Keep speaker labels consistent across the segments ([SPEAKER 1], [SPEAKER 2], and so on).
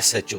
[SPEAKER 1] SHO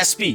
[SPEAKER 1] SP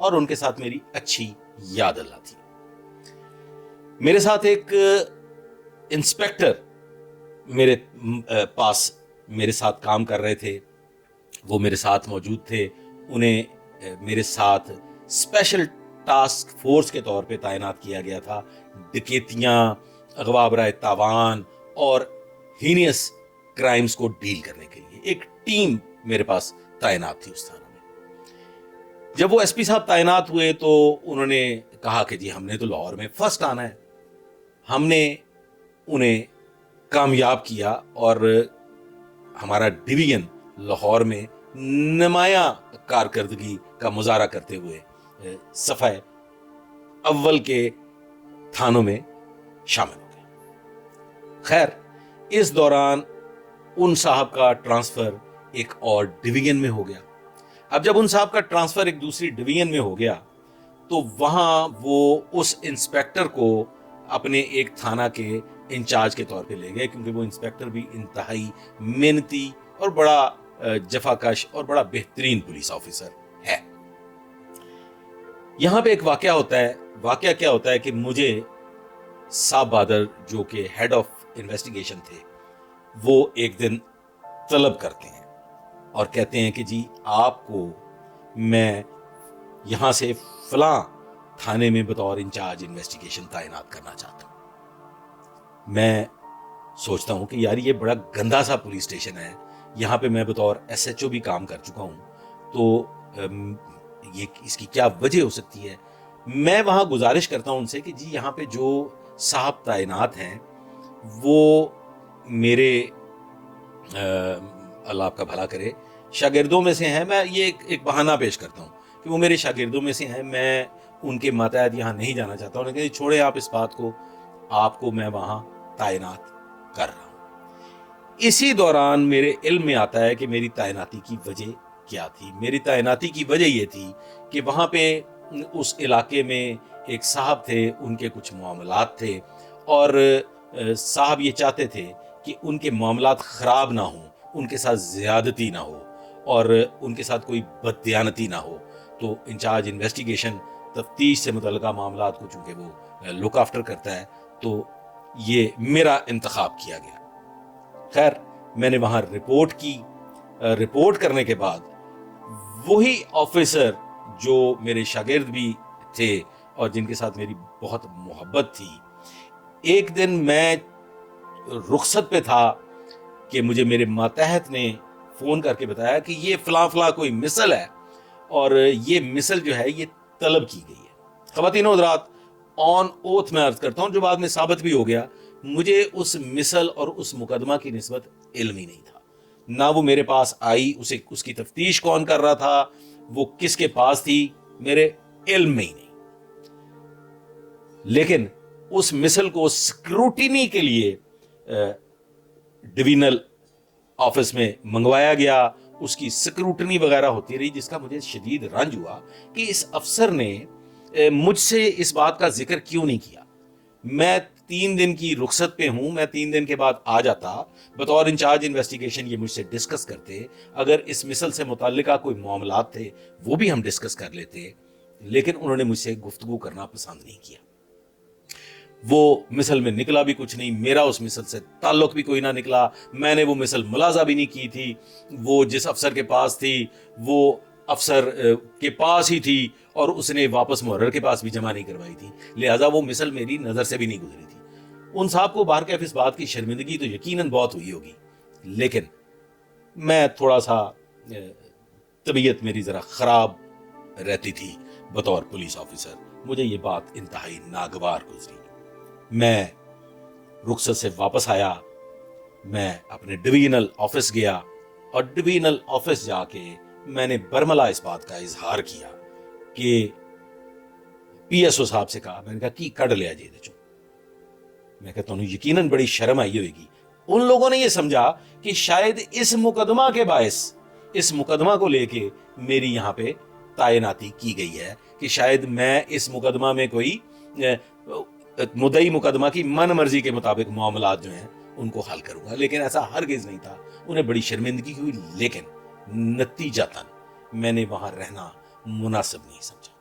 [SPEAKER 1] اور ان کے ساتھ میری اچھی یاد اللہ تھی. میرے ساتھ ایک انسپیکٹر میرے پاس میرے ساتھ کام کر رہے تھے, وہ میرے ساتھ موجود تھے. انہیں میرے ساتھ اسپیشل ٹاسک فورس کے طور پہ تعینات کیا گیا تھا ڈکیتیاں, اغوا برائے تاوان اور ہینیس کرائمز کو ڈیل کرنے کے لیے. ایک ٹیم میرے پاس تعینات تھی اس تھانہ میں. جب وہ ایس پی صاحب تعینات ہوئے تو انہوں نے کہا کہ جی ہم نے تو لاہور میں فرسٹ آنا ہے. ہم نے انہیں کامیاب کیا اور ہمارا ڈویژن لاہور میں نمایاں کارکردگی کا مظاہرہ کرتے ہوئے صفحہ اول کے تھانوں میں شامل ہو گیا. خیر, اس دوران ان صاحب کا ٹرانسفر ایک اور ڈویژن میں ہو گیا. اب جب ان صاحب کا ٹرانسفر ایک دوسری ڈویژن میں ہو گیا تو وہاں وہ اس انسپیکٹر کو اپنے ایک تھانہ کے انچارج کے طور پہ لے گئے, کیونکہ وہ انسپیکٹر بھی انتہائی محنتی اور بڑا جفاکش اور بڑا بہترین پولیس آفیسر ہے. یہاں پہ ایک واقعہ ہوتا ہے. واقعہ کیا ہوتا ہے کہ مجھے صاحب بہادر جو کہ ہیڈ آف انویسٹیگیشن تھے وہ ایک دن طلب کرتے ہیں اور کہتے ہیں کہ جی آپ کو میں یہاں سے فلاں تھانے میں بطور انچارج انویسٹیگیشن تعینات کرنا چاہتا ہوں. میں سوچتا ہوں کہ یار یہ بڑا گندا سا پولیس اسٹیشن ہے, یہاں پہ میں بطور ایس ایچ او بھی کام کر چکا ہوں, تو یہ اس کی کیا وجہ ہو سکتی ہے. میں وہاں گزارش کرتا ہوں ان سے کہ جی یہاں پہ جو صاحب تعینات ہیں وہ میرے اللہ آپ کا بھلا کرے شاگردوں میں سے ہیں. میں یہ ایک بہانہ پیش کرتا ہوں کہ وہ میرے شاگردوں میں سے ہیں, میں ان کے ماتحت یہاں نہیں جانا چاہتا ہوں. لیکن چھوڑیں آپ اس بات کو, آپ کو میں وہاں تعینات کر رہا ہوں. اسی دوران میرے علم میں آتا ہے کہ میری تعیناتی کی وجہ کیا تھی. میری تعیناتی کی وجہ یہ تھی کہ وہاں پہ اس علاقے میں ایک صاحب تھے, ان کے کچھ معاملات تھے اور صاحب یہ چاہتے تھے کہ ان کے معاملات خراب نہ ہوں, ان کے ساتھ زیادتی نہ ہو اور ان کے ساتھ کوئی بددیانتی نہ ہو. تو انچارج انویسٹیگیشن تفتیش سے متعلقہ معاملات کو چونکہ وہ لک آفٹر کرتا ہے, تو یہ میرا انتخاب کیا گیا. خیر, میں نے وہاں رپورٹ کی. رپورٹ کرنے کے بعد وہی آفیسر جو میرے شاگرد بھی تھے اور جن کے ساتھ میری بہت محبت تھی, ایک دن میں رخصت پہ تھا کہ مجھے میرے ماتحت نے فون کر کے بتایا کہ یہ فلاں فلاں کوئی مثل ہے اور یہ مثل جو ہے یہ طلب کی گئی ہے. خواتین و حضرات, آن اوتھ میں عرض کرتا ہوں, جو بعد میں ثابت بھی ہو گیا, مجھے اس مثل اور اس مقدمہ کی نسبت علم ہی نہیں تھا. نہ وہ میرے پاس آئی, اس کی تفتیش کون کر رہا تھا, وہ کس کے پاس تھی, میرے علم میں ہی نہیں. لیکن اس مثل کو سکروٹینی کے لیے ڈویژنل آفس میں منگوایا گیا. اس کی سکروٹنی وغیرہ ہوتی رہی, جس کا مجھے شدید رنج ہوا کہ اس افسر نے مجھ سے اس بات کا ذکر کیوں نہیں کیا. میں 3 دن کی رخصت پہ ہوں, میں 3 دن کے بعد آ جاتا بطور انچارج انویسٹیگیشن, یہ مجھ سے ڈسکس کرتے. اگر اس مثل سے متعلقہ کوئی معاملات تھے وہ بھی ہم ڈسکس کر لیتے, لیکن انہوں نے مجھ سے گفتگو کرنا پسند نہیں کیا. وہ مثل میں نکلا بھی کچھ نہیں, میرا اس مثل سے تعلق بھی کوئی نہ نکلا. میں نے وہ مثل ملاحظہ بھی نہیں کی تھی. وہ جس افسر کے پاس تھی وہ افسر کے پاس ہی تھی اور اس نے واپس محرر کے پاس بھی جمع نہیں کروائی تھی, لہذا وہ مثل میری نظر سے بھی نہیں گزری تھی. ان صاحب کو بارکیف اس بات کی شرمندگی تو یقیناً بہت ہوئی ہوگی, لیکن میں تھوڑا سا طبیعت میری ذرا خراب رہتی تھی بطور پولیس آفیسر. مجھے یہ بات انتہائی ناگوار گزری. میں رخصت سے واپس آیا, میں اپنے ڈویژنل آفس گیا اور ڈویژنل آفس جا کے میں نے برملا اس بات کا اظہار کیا کہ پی ایس او صاحب سے کہا, میں نے کہا کی کڈ لیا جی چو. میں کہتا ہوں یقیناً بڑی شرم آئی ہوئے گی. ان لوگوں نے یہ سمجھا کہ شاید اس مقدمہ کے باعث, اس مقدمہ کو لے کے میری یہاں پہ تعیناتی کی گئی ہے کہ شاید میں اس مقدمہ میں کوئی مدعی مقدمہ کی من مرضی کے مطابق معاملات جو ہیں ان کو حل کروں گا. لیکن ایسا ہرگز نہیں تھا. انہیں بڑی شرمندگی ہوئی, لیکن نتیجتاً میں نے وہاں رہنا مناسب نہیں سمجھا.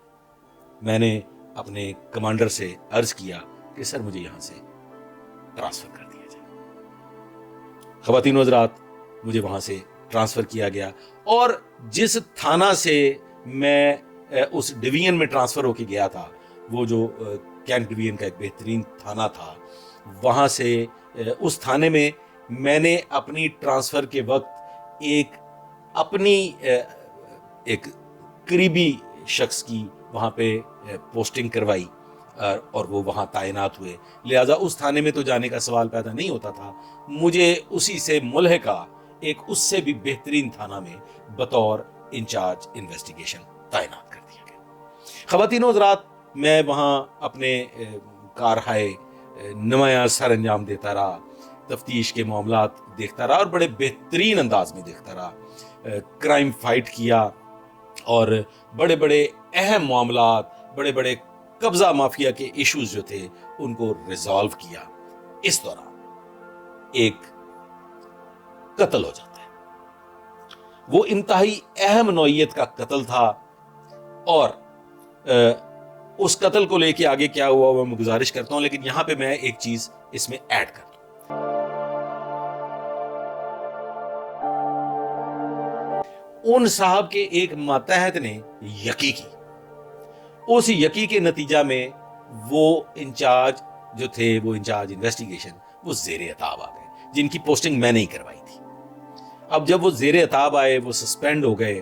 [SPEAKER 1] میں نے اپنے کمانڈر سے عرض کیا کہ سر مجھے یہاں سے ٹرانسفر کر دیا جائے۔ خواتین و حضرات، مجھے وہاں سے ٹرانسفر کیا گیا، اور جس تھانہ سے میں اس ڈویژن میں ٹرانسفر ہو کے گیا تھا، وہ جو کینٹ ڈویژن کا ایک بہترین تھانہ تھا، وہاں سے اس تھانے میں میں نے اپنی ٹرانسفر کے وقت اپنی ایک قریبی شخص کی وہاں پہ پوسٹنگ کروائی، اور وہ وہاں تعینات ہوئے۔ لہذا اس تھانے میں تو جانے کا سوال پیدا نہیں ہوتا تھا، مجھے اسی سے ملحقہ ایک اس سے بھی بہترین تھانہ میں بطور انچارج انویسٹیگیشن تعینات کر دیا گیا۔ خواتین و حضرات، میں وہاں اپنے کارہائے نمایاں سر انجام دیتا رہا، تفتیش کے معاملات دیکھتا رہا اور بڑے بہترین انداز میں دیکھتا رہا، کرائم فائٹ کیا، اور بڑے بڑے اہم معاملات، بڑے بڑے قبضہ مافیا کے ایشوز جو تھے ان کو ریزالو کیا۔ اس دوران ایک قتل ہو جاتا ہے، وہ انتہائی اہم نوعیت کا قتل تھا، اور اس قتل کو لے کے آگے کیا ہوا وہ میں گزارش کرتا ہوں، لیکن یہاں پہ میں ایک چیز اس میں ایڈ کر دوں۔ ان صاحب کے ایک ماتحت نے یقی کی، اس یقی کے نتیجہ میں وہ انچارج جو تھے، وہ انچارج انویسٹیگیشن، وہ زیر عتاب آ گئے، جن کی پوسٹنگ میں نہیں کروائی تھی۔ اب جب وہ زیر عتاب آئے، وہ سسپینڈ ہو گئے،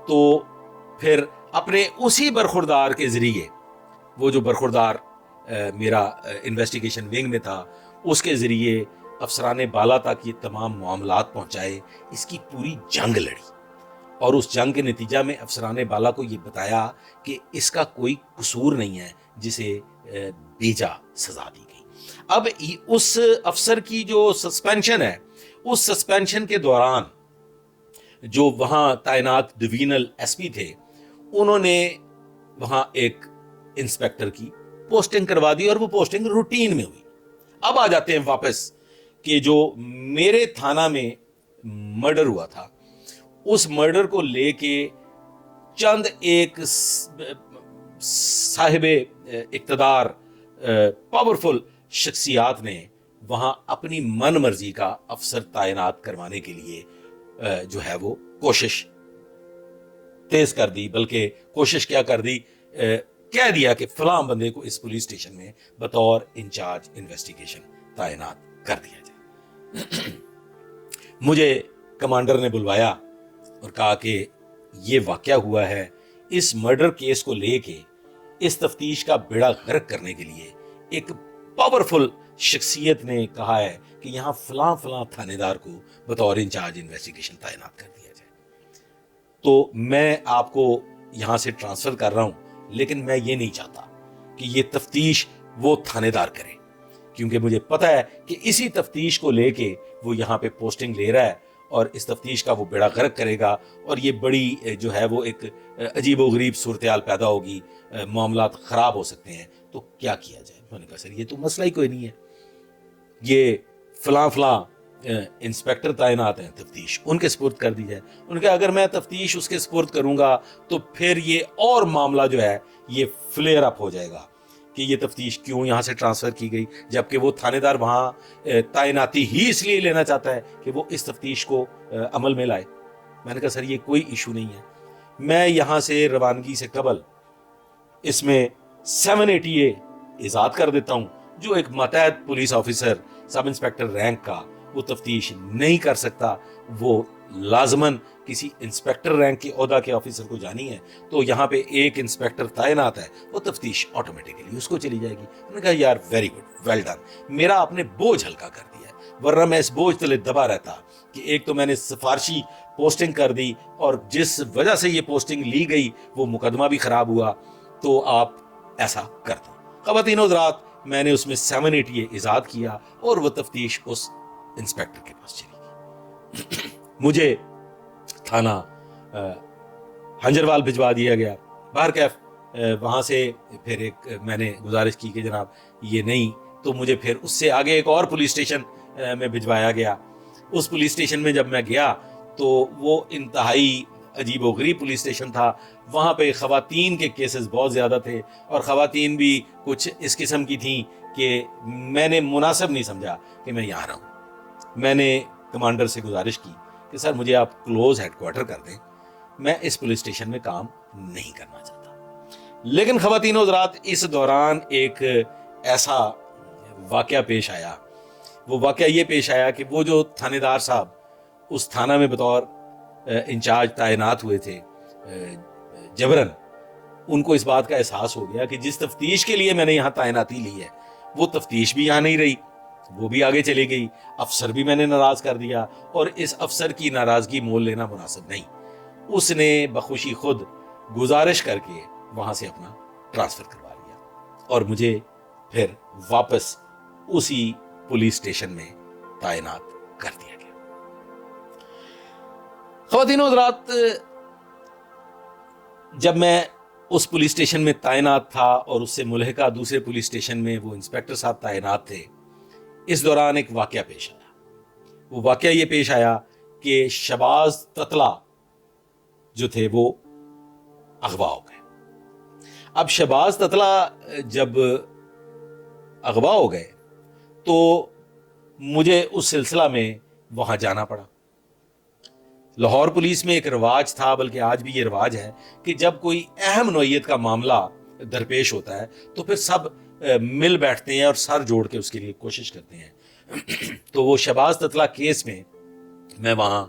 [SPEAKER 1] تو پھر اپنے اسی برخوردار کے ذریعے، وہ جو برخوردار میرا انویسٹیگیشن ونگ میں تھا، اس کے ذریعے افسران بالا تک یہ تمام معاملات پہنچائے، اس کی پوری جنگ لڑی، اور اس جنگ کے نتیجہ میں افسران بالا کو یہ بتایا کہ اس کا کوئی قصور نہیں ہے، جسے بیجا سزا دی گئی۔ اب اس افسر کی جو سسپینشن ہے، اس سسپینشن کے دوران جو وہاں تعینات ڈویژنل ایس پی تھے، انہوں نے وہاں ایک انسپیکٹر کی پوسٹنگ کروا دی، اور وہ پوسٹنگ روٹین میں ہوئی۔ اب آ جاتے ہیں واپس کہ جو میرے تھانہ میں مرڈر ہوا تھا، اس مرڈر کو لے کے چند ایک صاحب اقتدار پاورفل شخصیات نے وہاں اپنی من مرضی کا افسر تعینات کروانے کے لیے جو ہے وہ کوشش تیز کر دی، بلکہ کوشش کیا کر دی، کہہ دیا کہ فلاں بندے کو اس پولیس اسٹیشن میں بطور انچارج انویسٹیگیشن تعینات کر دیا جائے۔ مجھے کمانڈر نے بلوایا اور کہا کہ یہ واقعہ ہوا ہے، اس مرڈر کیس کو لے کے اس تفتیش کا بیڑا غرق کرنے کے لیے ایک پاورفل شخصیت نے کہا ہے کہ یہاں فلاں فلاں تھانے دار کو بطور انچارج انویسٹیگیشن تعینات کر دیا جائے۔ تو میں آپ کو یہاں سے ٹرانسفر کر رہا ہوں، لیکن میں یہ نہیں چاہتا کہ یہ تفتیش وہ تھانے دار کرے، کیونکہ مجھے پتا ہے کہ اسی تفتیش کو لے کے وہ یہاں پہ پوسٹنگ لے رہا ہے، اور اس تفتیش کا وہ بیڑا غرق کرے گا، اور یہ بڑی جو ہے وہ ایک عجیب و غریب صورتحال پیدا ہوگی، معاملات خراب ہو سکتے ہیں۔ تو کیا کیا جائے؟ میں نے کہا سر یہ تو مسئلہ ہی کوئی نہیں ہے، یہ فلاں فلاں انسپیکٹر تعینات ہیں تفتیش، ان کے سپرد کر دی جائے۔ ان نے کہا اگر میں تفتیش اس کے سپرد کروں گا تو پھر یہ اور معاملہ جو ہے یہ فلیئر اپ ہو جائے گا کہ یہ تفتیش کیوں یہاں سے ٹرانسفر کی گئی، جبکہ وہ تھانے دار وہاں تعیناتی ہی اس لیے لینا چاہتا ہے کہ وہ اس تفتیش کو عمل میں لائے۔ میں نے کہا سر یہ کوئی ایشو نہیں ہے، میں یہاں سے روانگی سے قبل اس میں 780A ایجاد کر دیتا ہوں، جو ایک ماتحت پولیس آفیسر سب انسپیکٹر رینک کا وہ تفتیش نہیں کر سکتا، وہ لازماً کسی انسپیکٹر رینک کے عہدہ کے آفیسر کو جانی ہے، تو یہاں پہ ایک انسپیکٹر تعینات ہے، وہ تفتیش آٹومیٹکلی اس کو چلی جائے گی۔ انہوں نے کہا یار ویری گڈ، ویل ڈن، میرا آپ نے بوجھ ہلکا کر دیا ہے، ورنہ میں اس بوجھ تلے دبا رہتا کہ ایک تو میں نے سفارشی پوسٹنگ کر دی، اور جس وجہ سے یہ پوسٹنگ لی گئی وہ مقدمہ بھی خراب ہوا، تو آپ ایسا کر دیں۔ خواتین و حضرات، میں نے اس میں 780A ایجاد کیا، اور وہ تفتیش اس انسپیکٹر کے پاس چلی گئی۔ مجھے تھانہ ہنجروال بھجوا دیا گیا۔ بہرکیف وہاں سے پھر ایک میں نے گزارش کی کہ جناب یہ نہیں، تو مجھے پھر اس سے آگے ایک اور پولیس اسٹیشن میں بھجوایا گیا۔ اس پولیس اسٹیشن میں جب میں گیا تو وہ انتہائی عجیب و غریب پولیس اسٹیشن تھا. وہاں پہ خواتین کے کیسز بہت زیادہ تھے اور خواتین بھی کچھ اس قسم کی تھیں کہ میں نے مناسب نہیں سمجھا کہ میں یہاں رہوں. میں نے کمانڈر سے گزارش کی کہ سر مجھے آپ کلوز ہیڈ کوارٹر کر دیں, میں اس پولیس اسٹیشن میں کام نہیں کرنا چاہتا. لیکن خواتین و حضرات, اس دوران ایک ایسا واقعہ پیش آیا. وہ واقعہ یہ پیش آیا کہ وہ جو تھانے دار صاحب اس تھانہ میں بطور انچارج تعینات ہوئے تھے جبرن, ان کو اس بات کا احساس ہو گیا کہ جس تفتیش کے لیے میں نے یہاں تعیناتی لی ہے وہ تفتیش بھی یہاں نہیں رہی, وہ بھی آگے چلی گئی. افسر بھی میں نے ناراض کر دیا اور اس افسر کی ناراضگی مول لینا مناسب نہیں. اس نے بخوشی خود گزارش کر کے وہاں سے اپنا ٹرانسفر کروا لیا اور مجھے پھر واپس اسی پولیس اسٹیشن میں تعینات کر دیا گیا. خواتین و حضرات, جب میں اس پولیس اسٹیشن میں تعینات تھا اور اس سے ملحقہ دوسرے پولیس اسٹیشن میں وہ انسپیکٹر صاحب تعینات تھے, اس دوران ایک واقعہ پیش آیا. وہ واقعہ یہ پیش آیا کہ شہباز تتلہ جو تھے وہ اغوا ہو گئے. اب شہباز تتلہ جب اغوا ہو گئے تو مجھے اس سلسلہ میں وہاں جانا پڑا. لاہور پولیس میں ایک رواج تھا, بلکہ آج بھی یہ رواج ہے کہ جب کوئی اہم نوعیت کا معاملہ درپیش ہوتا ہے تو پھر سب مل بیٹھتے ہیں اور سر جوڑ کے اس کے لیے کوشش کرتے ہیں. تو وہ شہباز تتلہ کیس میں میں وہاں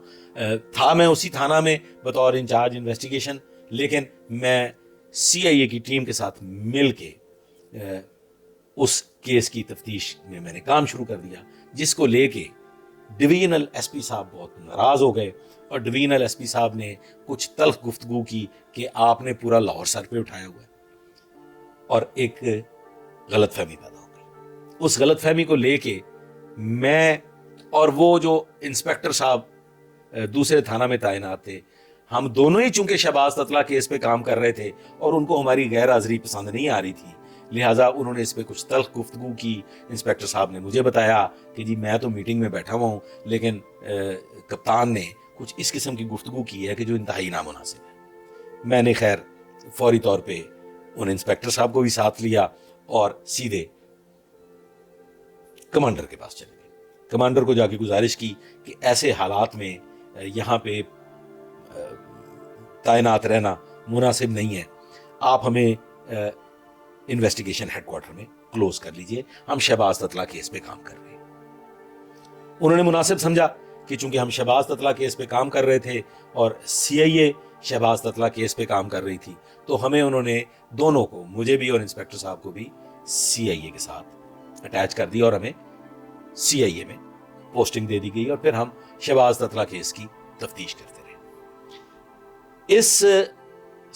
[SPEAKER 1] تھا. میں اسی تھانہ میں بطور انچارج انویسٹیگیشن, لیکن میں سی آئی اے کی ٹیم کے ساتھ مل کے اس کیس کی تفتیش میں نے کام شروع کر دیا, جس کو لے کے ڈویژنل ایس پی صاحب بہت ناراض ہو گئے اور ڈویژنل ایس پی صاحب نے کچھ تلخ گفتگو کی کہ آپ نے پورا لاہور سر پہ اٹھایا ہوا ہے, اور ایک غلط فہمی پیدا ہو گئی. اس غلط فہمی کو لے کے میں اور وہ جو انسپیکٹر صاحب دوسرے تھانہ میں تعینات تھے, ہم دونوں ہی چونکہ شہباز تتلہ کیس پہ کام کر رہے تھے اور ان کو ہماری غیر حاضری پسند نہیں آ رہی تھی, لہٰذا انہوں نے اس پہ کچھ تلخ گفتگو کی. انسپیکٹر صاحب نے مجھے بتایا کہ جی میں تو میٹنگ میں بیٹھا ہوا ہوں, لیکن کپتان نے کچھ اس قسم کی گفتگو کی ہے کہ جو انتہائی نامناسب ہے. میں نے خیر فوری طور پہ ان انسپیکٹر صاحب کو بھی ساتھ لیا اور سیدھے کمانڈر کے پاس چلے گئے. کمانڈر کو جا کے گزارش کی کہ ایسے حالات میں یہاں پہ تعینات رہنا مناسب نہیں ہے, آپ ہمیں انویسٹیگیشن ہیڈ کوارٹر میں کلوز کر لیجئے, ہم شہباز تتلہ کیس پہ کام کر رہے ہیں. انہوں نے مناسب سمجھا کہ چونکہ ہم شہباز تتلہ کیس پہ کام کر رہے تھے اور سی آئی اے شہباز تتلہ کیس پہ کام کر رہی تھی, تو ہمیں انہوں نے دونوں کو, مجھے بھی اور انسپیکٹر صاحب کو بھی, سی آئی اے کے ساتھ اٹیچ کر دیا اور ہمیں سی آئی اے میں پوسٹنگ دے دی گئی اور پھر ہم شہباز تتلہ کیس کی تفتیش کرتے رہے. اس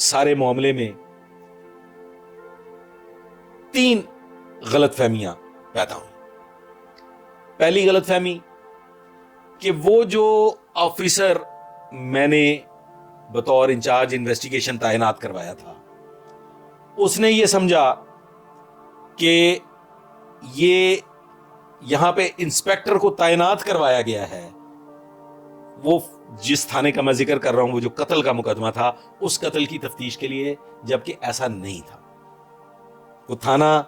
[SPEAKER 1] سارے معاملے میں 3 غلط فہمیاں پیدا ہوئی. پہلی غلط فہمی کہ وہ جو آفیسر میں نے بطور انچارج انویسٹیگیشن تعینات کروایا تھا, اس نے یہ سمجھا کہ یہ یہاں پہ انسپیکٹر کو تعینات کروایا گیا ہے, وہ جس تھانے کا میں ذکر کر رہا ہوں وہ جو قتل کا مقدمہ تھا اس قتل کی تفتیش کے لیے, جبکہ ایسا نہیں تھا. وہ تھانہ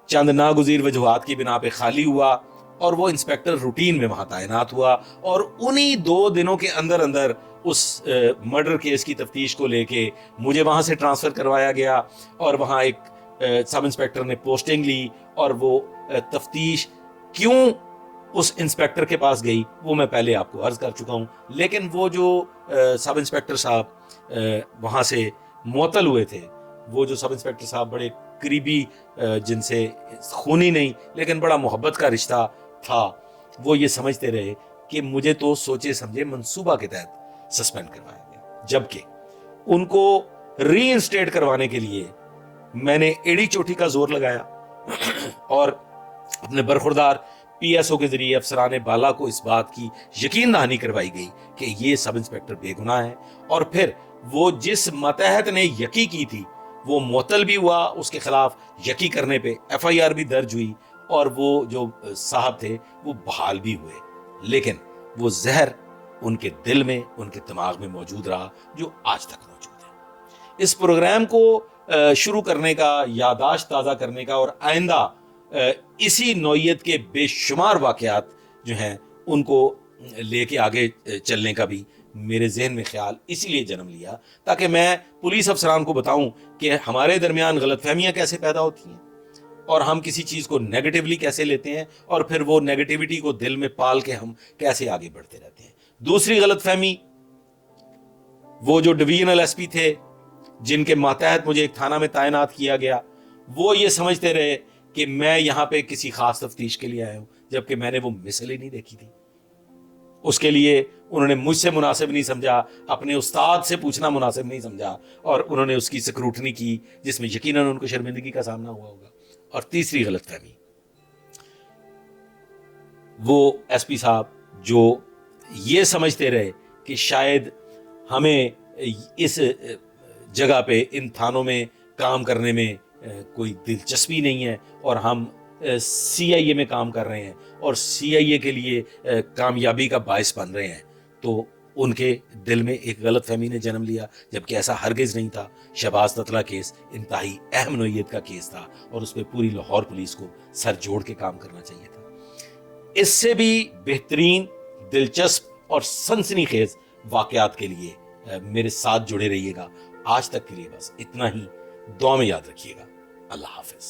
[SPEAKER 1] چند ناگزیر وجوہات کی بنا پہ خالی ہوا اور وہ انسپیکٹر روٹین میں وہاں تعینات ہوا, اور انہی 2 دنوں کے اندر اندر اس مرڈر کیس کی تفتیش کو لے کے مجھے وہاں سے ٹرانسفر کروایا گیا اور وہاں ایک سب انسپیکٹر نے پوسٹنگ لی. اور وہ تفتیش کیوں اس انسپیکٹر کے پاس گئی وہ میں پہلے آپ کو عرض کر چکا ہوں, لیکن وہ جو سب انسپیکٹر صاحب وہاں سے معطل ہوئے تھے, وہ جو سب انسپیکٹر صاحب بڑے قریبی, جن سے خونی نہیں لیکن بڑا محبت کا رشتہ تھا, وہ یہ سمجھتے رہے کہ مجھے تو سوچے سمجھے منصوبہ کے تحت سسپینڈ کروایا گیا, جبکہ ان کو ری انسٹیٹ کروانے کے لیے میں نے ایڑی چوٹی کا زور لگایا اور اپنے برخوردار پی ایس او کے ذریعے افسران بالا کو اس بات کی یقین دہانی کروائی گئی کہ یہ سب انسپیکٹر بے گناہ ہے. اور پھر وہ جس ماتحت نے یقین کی تھی وہ معطل بھی ہوا, اس کے خلاف یقین کرنے پہ ایف آئی آر بھی درج ہوئی اور وہ جو صاحب تھے وہ بحال بھی ہوئے. لیکن وہ زہر ان کے دل میں، ان کے دماغ میں موجود رہا، جو آج تک موجود ہے۔ اس پروگرام کو شروع کرنے کا، یادداشت تازہ کرنے کا، اور آئندہ اسی نوعیت کے بے شمار واقعات جو ہیں ان کو لے کے آگے چلنے کا بھی میرے ذہن میں خیال اسی لیے جنم لیا تاکہ میں پولیس افسران کو بتاؤں کہ ہمارے درمیان غلط فہمیاں کیسے پیدا ہوتی ہیں اور ہم کسی چیز کو نیگیٹیولی کیسے لیتے ہیں، اور پھر وہ نیگیٹیوٹی کو دل میں پال کے ہم کیسے آگے بڑھتے رہتے ہیں۔ دوسری غلط فہمی، وہ جو ڈویژنل ایس پی تھے جن کے ماتحت مجھے ایک تھانہ میں تعینات کیا گیا، وہ یہ سمجھتے رہے کہ میں یہاں پہ کسی خاص تفتیش کے لیے آیا ہوں، جبکہ میں نے وہ مثل ہی نہیں دیکھی تھی۔ اس کے لیے انہوں نے مجھ سے مناسب نہیں سمجھا، اپنے استاد سے پوچھنا مناسب نہیں سمجھا، اور انہوں نے اس کی سکروٹنی کی جس میں یقیناً ان کو شرمندگی کا سامنا ہوا ہوگا۔ اور تیسری غلط فہمی، وہ ایس پی صاحب جو یہ سمجھتے رہے کہ شاید ہمیں اس جگہ پہ ان تھانوں میں کام کرنے میں کوئی دلچسپی نہیں ہے، اور ہم سی آئی اے میں کام کر رہے ہیں اور سی آئی اے کے لیے کامیابی کا باعث بن رہے ہیں، تو ان کے دل میں ایک غلط فہمی نے جنم لیا، جبکہ ایسا ہرگز نہیں تھا۔ شہباز تتلہ کیس انتہائی اہم نوعیت کا کیس تھا اور اس پہ پوری لاہور پولیس کو سر جوڑ کے کام کرنا چاہیے تھا۔ اس سے بھی بہترین، دلچسپ اور سنسنی خیز واقعات کے لیے میرے ساتھ جڑے رہیے گا۔ آج تک کے لیے بس اتنا ہی، دعا میں یاد رکھیے گا۔ اللہ حافظ۔